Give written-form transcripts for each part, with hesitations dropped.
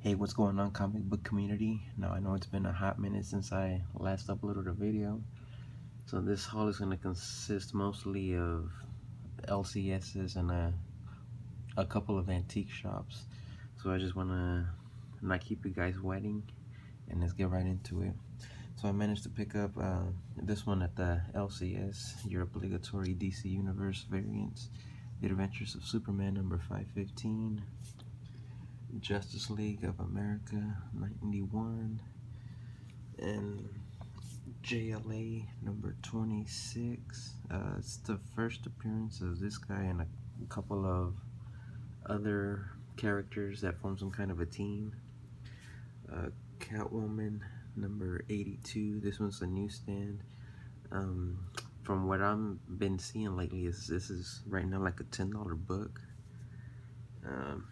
Hey, what's going on, comic book community? Now, I know it's been a hot minute since I last uploaded a video, so this haul is going to consist mostly of LCSs and a couple of antique shops. So I just want to not keep you guys waiting, and let's get right into it. So I managed to pick up this one at the LCS, your obligatory DC Universe variants, The Adventures of Superman number 515, Justice League of America 91, and JLA number 26. It's the first appearance of this guy and a couple of other characters that form some kind of a team. Catwoman number 82. This one's a newsstand. From what I've been seeing lately, this is right now like a $10 book.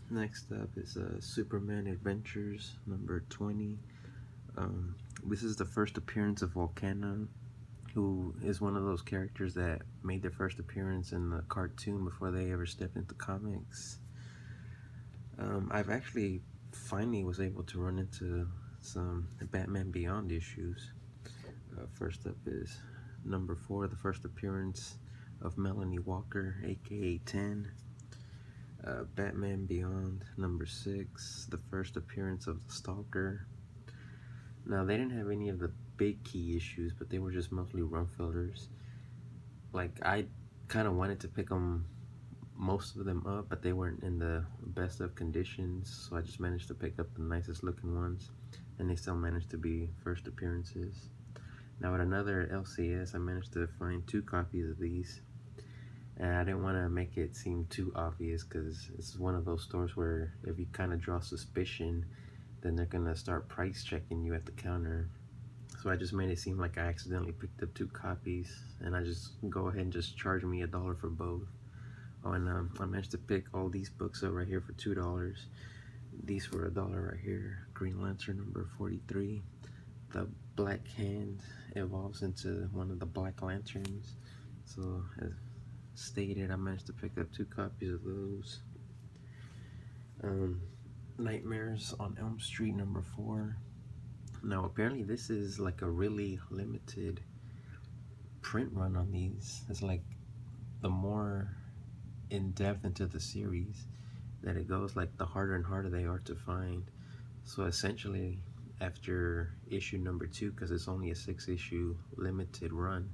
Next up is Superman Adventures number 20. This is the first appearance of Volcano, who is one of those characters that made their first appearance in the cartoon before they ever stepped into comics. I've actually finally was able to run into some Batman Beyond issues. First up is number 4, the first appearance of Melanie Walker, aka 10. Batman Beyond number 6, the first appearance of the Stalker. Now, they didn't have any of the big key issues, but they were just mostly run fillers. Like, I kind of wanted to pick them, most of them up, but they weren't in the best of conditions, so I just managed to pick up the nicest looking ones, and they still managed to be first appearances. Now, at another LCS, I managed to find 2 copies of these, and I didn't want to make it seem too obvious, because this is one of those stores where if you kind of draw suspicion, then they're gonna start price checking you at the counter. So I just made it seem like I accidentally picked up 2 copies, and I just go ahead and just charge me $1 for both. Oh, and I managed to pick all these books up right here for $2. These for $1 right here. Green Lantern number 43. The Black Hand evolves into one of the Black Lanterns. So as stated, I managed to pick up 2 copies of those. Nightmares on Elm Street number 4. Now apparently this is like a really limited print run on these. It's like the more in depth into the series that it goes, like the harder and harder they are to find. So essentially after issue number 2, because it's only a 6-issue limited run,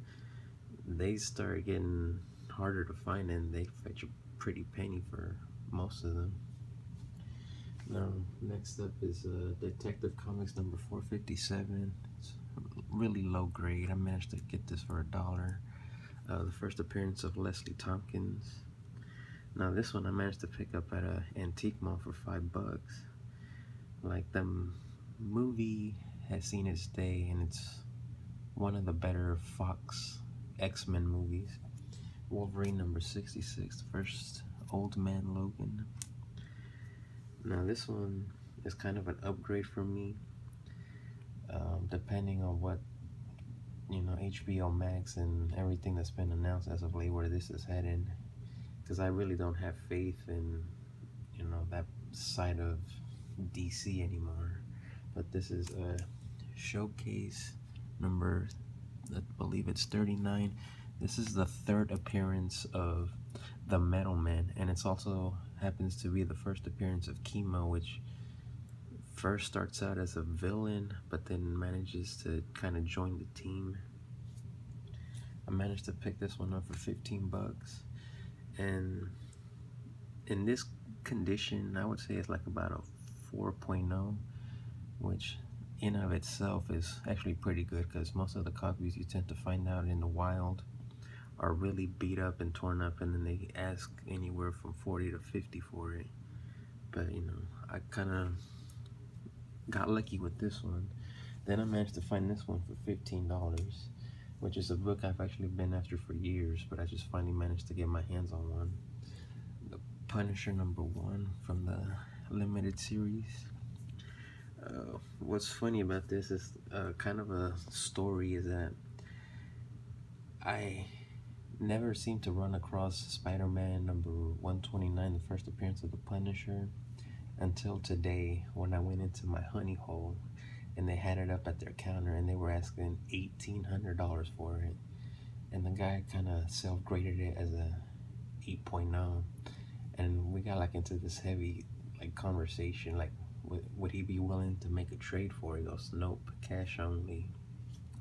they start getting harder to find, and they fetch a pretty penny for most of them. Now, next up is Detective Comics number 457. It's really low grade. I managed to get this for $1. The first appearance of Leslie Tompkins. Now, this one I managed to pick up at an antique mall for $5. Like, the movie has seen its day, and it's one of the better Fox X-Men movies. Wolverine number 66, the first Old Man Logan. Now this one is kind of an upgrade for me, depending on what, HBO Max and everything that's been announced as of late where this is headed, because I really don't have faith in, that side of DC anymore. But this is a showcase number, I believe it's 39. This is the 3rd appearance of the Metal Man, and it's also happens to be the first appearance of Chemo, which first starts out as a villain but then manages to kind of join the team. I managed to pick this one up for $15, and in this condition I would say it's like about a 4.0, which in of itself is actually pretty good, because most of the copies you tend to find out in the wild are really beat up and torn up, and then they ask anywhere from 40 to 50 for it. But I kind of got lucky with this one. Then I managed to find this one for $15, which is a book I've actually been after for years, but I just finally managed to get my hands on one. The Punisher number 1 from the limited series. What's funny about this is kind of a story is that I never seem to run across Spider-Man number 129, the first appearance of the Punisher, until today when I went into my honey hole and they had it up at their counter and they were asking $1,800 for it. And the guy kind of self-graded it as a 8.0. And we got like into this heavy like conversation, like would he be willing to make a trade for it? He goes, nope, cash only.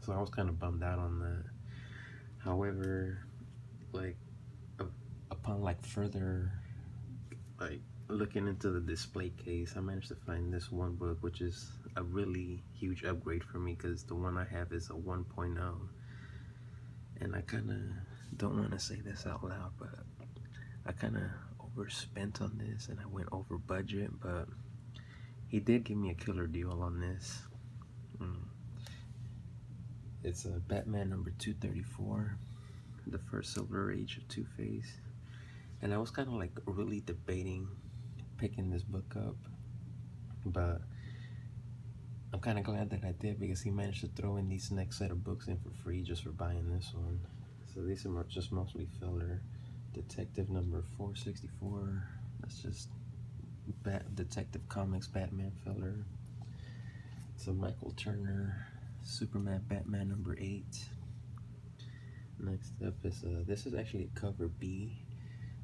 So I was kind of bummed out on that. However, like upon like further like looking into the display case, I managed to find this one book, which is a really huge upgrade for me because the one I have is a 1.0. And I kind of don't want to say this out loud, but I kind of overspent on this and I went over budget, but he did give me a killer deal on this. It's a Batman number 234, the first Silver Age of Two-Face. And I was kind of like really debating picking this book up, but I'm kind of glad that I did because he managed to throw in these next set of books in for free just for buying this one. So these are just mostly filler. Detective number 464, that's just Detective Comics Batman filler. So Michael Turner Superman Batman number 8. Next up is this is actually cover B,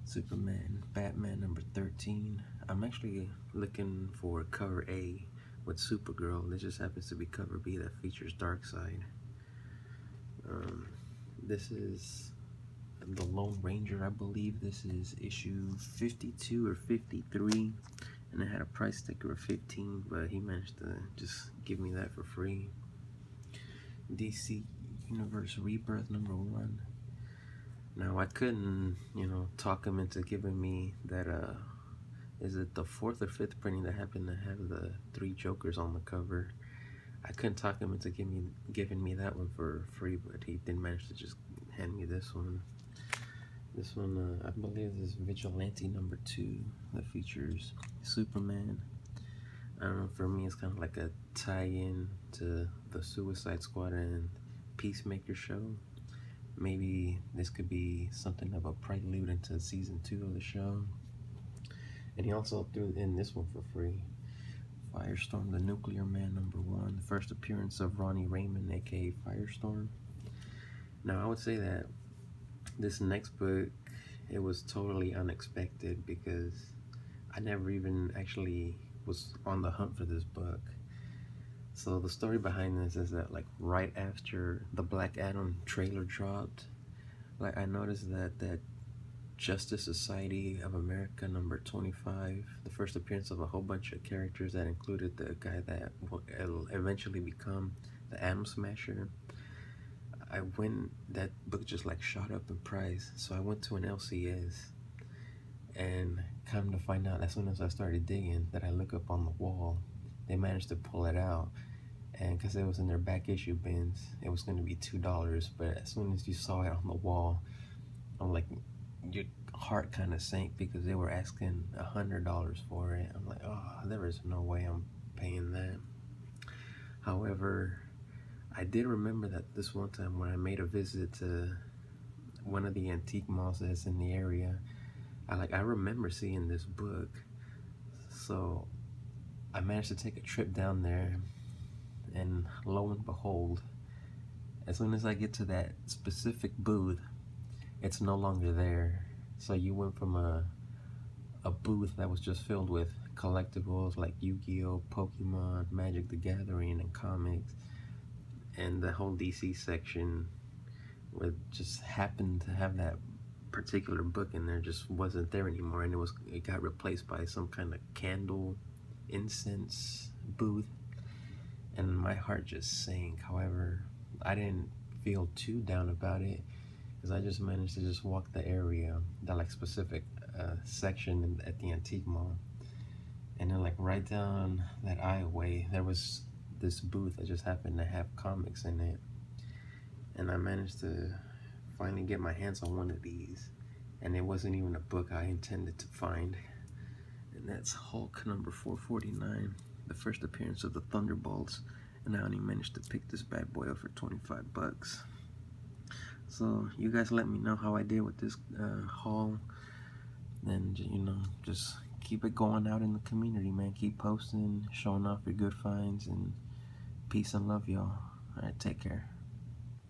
Superman Batman number 13. I'm actually looking for cover A with Supergirl. This just happens to be cover B that features Darkseid. This is the Lone Ranger, I believe. This is issue 52 or 53, and it had a price sticker of 15, but he managed to just give me that for free. DC Universe Rebirth number 1. Now I couldn't, talk him into giving me that. Is it the 4th or 5th printing that happened to have the 3 Jokers on the cover? I couldn't talk him into giving me that one for free, but he did manage to just hand me this one. This one, I believe, is Vigilante number 2 that features Superman. I don't know, for me it's kind of like a tie-in to the Suicide Squad and Peacemaker show. Maybe this could be something of a prelude into season 2 of the show. And he also threw in this one for free. Firestorm, the Nuclear Man number 1, the first appearance of Ronnie Raymond, aka Firestorm. Now I would say that this next book, it was totally unexpected because I never even actually was on the hunt for this book. So the story behind this is that like right after the Black Adam trailer dropped, like I noticed that Justice Society of America number 25, the first appearance of a whole bunch of characters that included the guy that will eventually become the Atom Smasher. That book just like shot up in price, so I went to an LCS, and come to find out, as soon as I started digging, that I look up on the wall, they managed to pull it out, and because it was in their back issue bins, it was going to be $2, but as soon as you saw it on the wall, I'm like, your heart kind of sank because they were asking $100 for it. I'm like, oh, there is no way I'm paying that. However, I did remember that this one time when I made a visit to one of the antique malls that's in the area, I remember seeing this book. So I managed to take a trip down there, and lo and behold, as soon as I get to that specific booth, it's no longer there. So you went from a booth that was just filled with collectibles like Yu-Gi-Oh, Pokemon, Magic the Gathering, and comics, and the whole DC section would just happened to have that particular book in there just wasn't there anymore, and it got replaced by some kind of candle incense booth, and my heart just sank. However, I didn't feel too down about it because I just managed to just walk the area, that like specific section at the antique mall, and then like right down that aisleway there was this booth that just happened to have comics in it, and I managed to finally get my hands on one of these, and it wasn't even a book I intended to find, and that's Hulk number 449, the first appearance of the Thunderbolts, and I only managed to pick this bad boy up for 25 bucks. So you guys let me know how I did with this haul, then just keep it going out in the community, man. Keep posting, showing off your good finds, and peace and love, y'all. All right, take care.